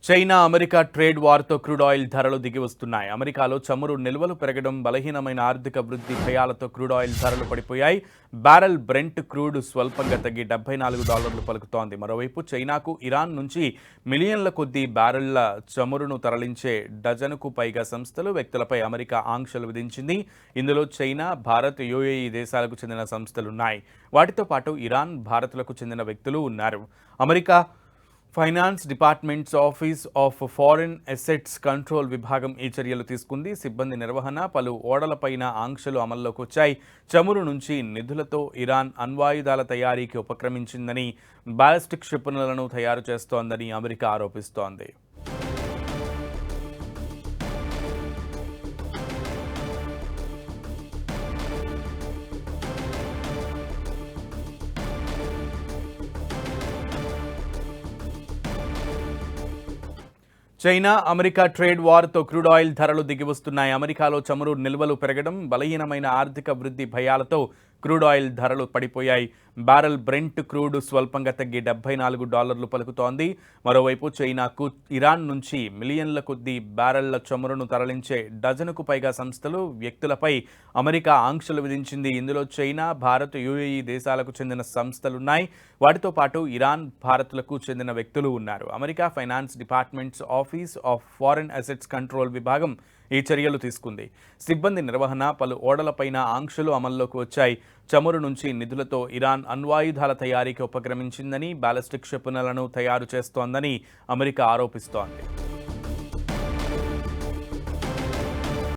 China America trade వార్తో crude oil ధరలు దిగి వస్తున్నాయి. అమెరికాలో చమురు నిల్వలు పెరగడం, బలహీనమైన ఆర్థిక వృద్ధి భయాలతో క్రూడ్ ఆయిల్ ధరలు పడిపోయాయి. బ్యారెల్ బ్రెంట్ క్రూడ్ స్వల్పంగా తగ్గి $74 పలుకుతోంది. మరోవైపు చైనాకు ఇరాన్ నుంచి మిలియన్ల కొద్దీ బ్యారెళ్ల చమురును తరలించే డజనుకు పైగా సంస్థలు, వ్యక్తులపై అమెరికా ఆంక్షలు విధించింది. ఇందులో చైనా, భారత్, యుఏఈ దేశాలకు చెందిన సంస్థలున్నాయి. వాటితో పాటు ఇరాన్, భారత్లకు చెందిన వ్యక్తులు ఉన్నారు. America finance departments office of foreign assets control విభాగం ఈ చర్యలు తీసుకుంది. సిబ్బంది నిర్వహణ, పలు ఓడలపైన ఆంక్షలు అమల్లోకి వచ్చాయి. చమురు నుంచి నిధులతో ఇరాన్ అణ్వాయుధాల తయారీకి ఉపక్రమించిందని, బాలిస్టిక్ క్షిపణులను తయారు చేస్తోందని అమెరికా ఆరోపిస్తోంది. చైనా అమెరికా ట్రేడ్ వార్తో క్రూడ్ ఆయిల్ ధరలు దిగివస్తున్నాయి. అమెరికాలో చమురు నిల్వలు పెరగడం, బలహీనమైన ఆర్థిక వృద్ధి భయాలతో క్రూడ్ ఆయిల్ ధరలు పడిపోయాయి. బ్యారెల్ బ్రెంట్ క్రూడ్ స్వల్పంగా తగ్గి $74 పలుకుతోంది. మరోవైపు చైనాకు ఇరాన్ నుంచి మిలియన్ల కొద్దీ బ్యారెళ్ల చమురును తరలించే డజనుకు పైగా సంస్థలు, వ్యక్తులపై అమెరికా ఆంక్షలు విధించింది. ఇందులో చైనా, భారత్, యుఏఈ దేశాలకు చెందిన సంస్థలున్నాయి. వాటితో పాటు ఇరాన్, భారత్లకు చెందిన వ్యక్తులు ఉన్నారు. America finance departments office of foreign assets control విభాగం ఈ చర్యలు తీసుకుంది. సిబ్బంది నిర్వహణ, పలు ఓడలపైన ఆంక్షలు అమల్లోకి వచ్చాయి. చమురు నుంచి నిధులతో ఇరాన్ అణ్వాయుధాల తయారీకి ఉపక్రమించిందని, బాలిస్టిక్ క్షిపణులను తయారు చేస్తోందని అమెరికా ఆరోపిస్తోంది.